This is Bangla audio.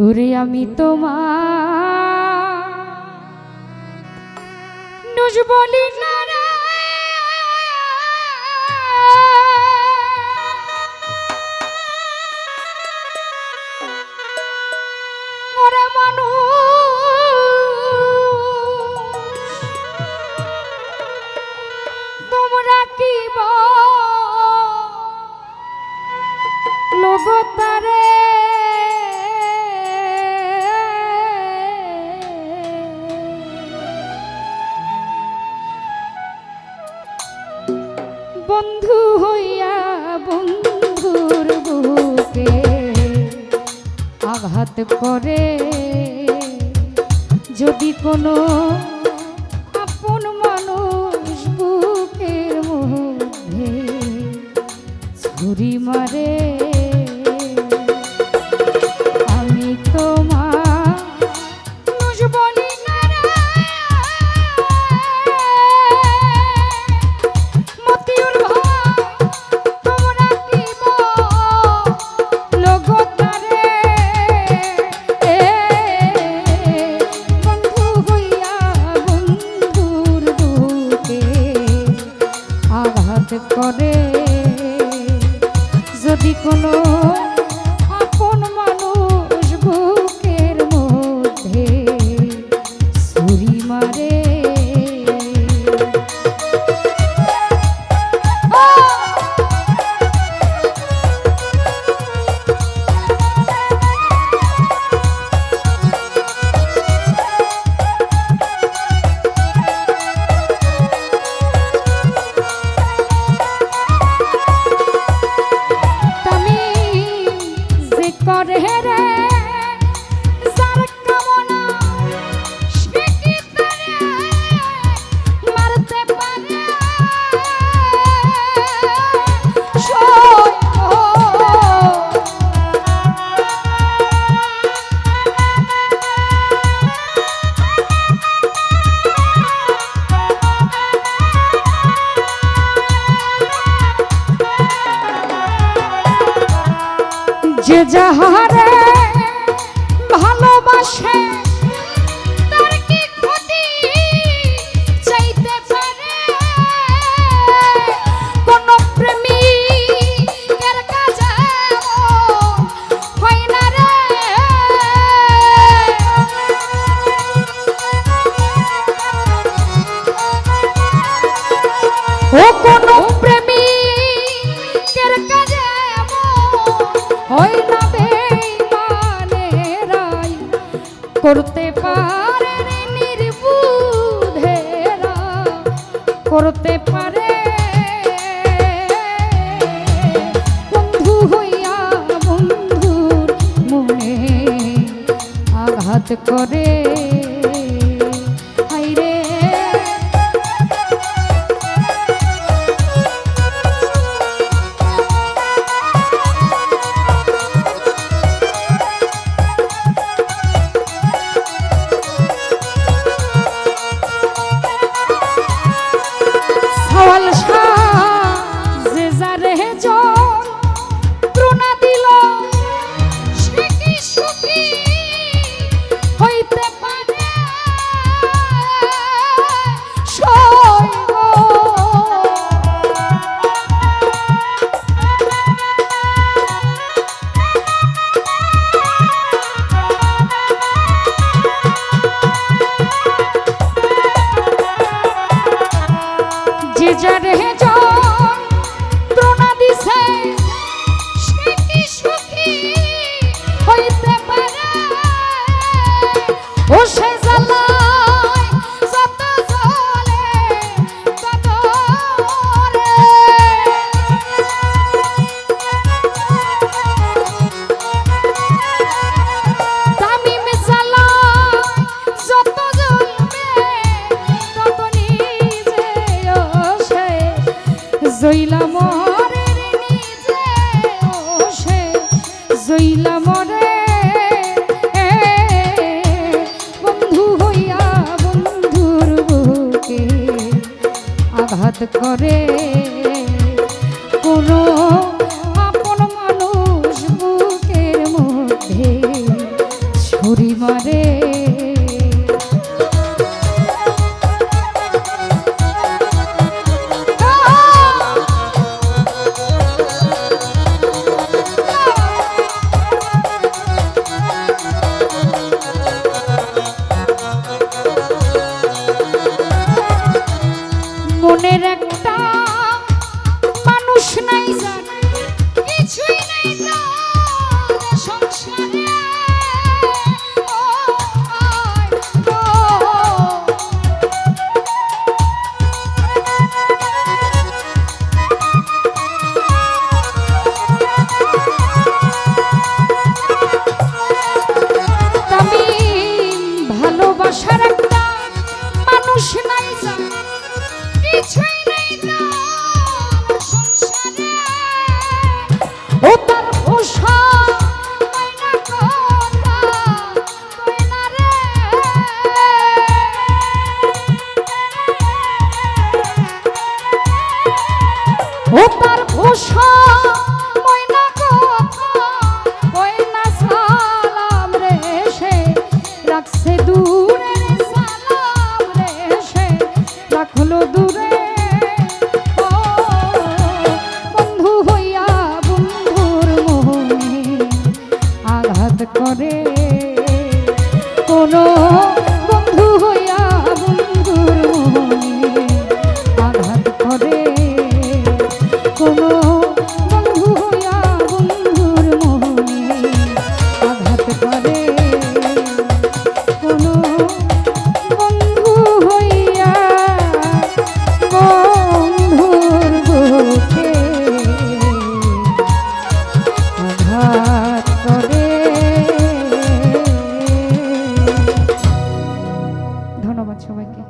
ওরে আমি তোমার নুজ বলি না রে, ওরে মানুষ তোমরা কি লগতারে বন্ধু হইয়া বন্ধুর বুকে আঘাত করে, যদি কোনো আপন মানুষ বুকের মধ্যে ছুরি মারে, আমি তোমার নুজ বলি না রে, মতিউর ভাই তোমরা কি লগতারে, বন্ধু হইয়া বন্ধুর বুকে আঘাত করে, যদি কোনো আপন মানুষ বুকের মধ্যে ছুরি মারে। করে রে যার কামনা সে কি তারে মারতে পারে, যে যাহারে ভালোবাসে তার কি ক্ষতি চাইতে পারে, কোন প্রেমিকের কাছে হয় না রে, ও কোন প্রেমিকের কাছে হয় না বেঈমানেরাই করতে পারে নির্বুধেরা করতে পারে, বন্ধু হইয়া বন্ধুর মনে আঘাত করে, হায়রে যারে যন্ত্রণা দিছে সে কি সুখী হইতে পারে, ও সে জ্বালায় যত জ্বলে তত রে, তামিম জ্বালায় যত জ্বলবে তত নিজে জইলা মরে নিজে সে জইলা মরে, বন্ধু হইয়া বন্ধুর বুকে আঘাত করে, কোনো আপন মানুষ বুকের মধ্যে আঘাত করে কোনো বন্ধু হইয়া বন্ধুর মনে আঘাত করে কোনো বন্ধু হইয়া বন্ধুর মনে আঘাত করে কোনো বন্ধু হইয়া বন্ধুর বুকে আঘাত করে। ধন্যবাদ সবাইকে।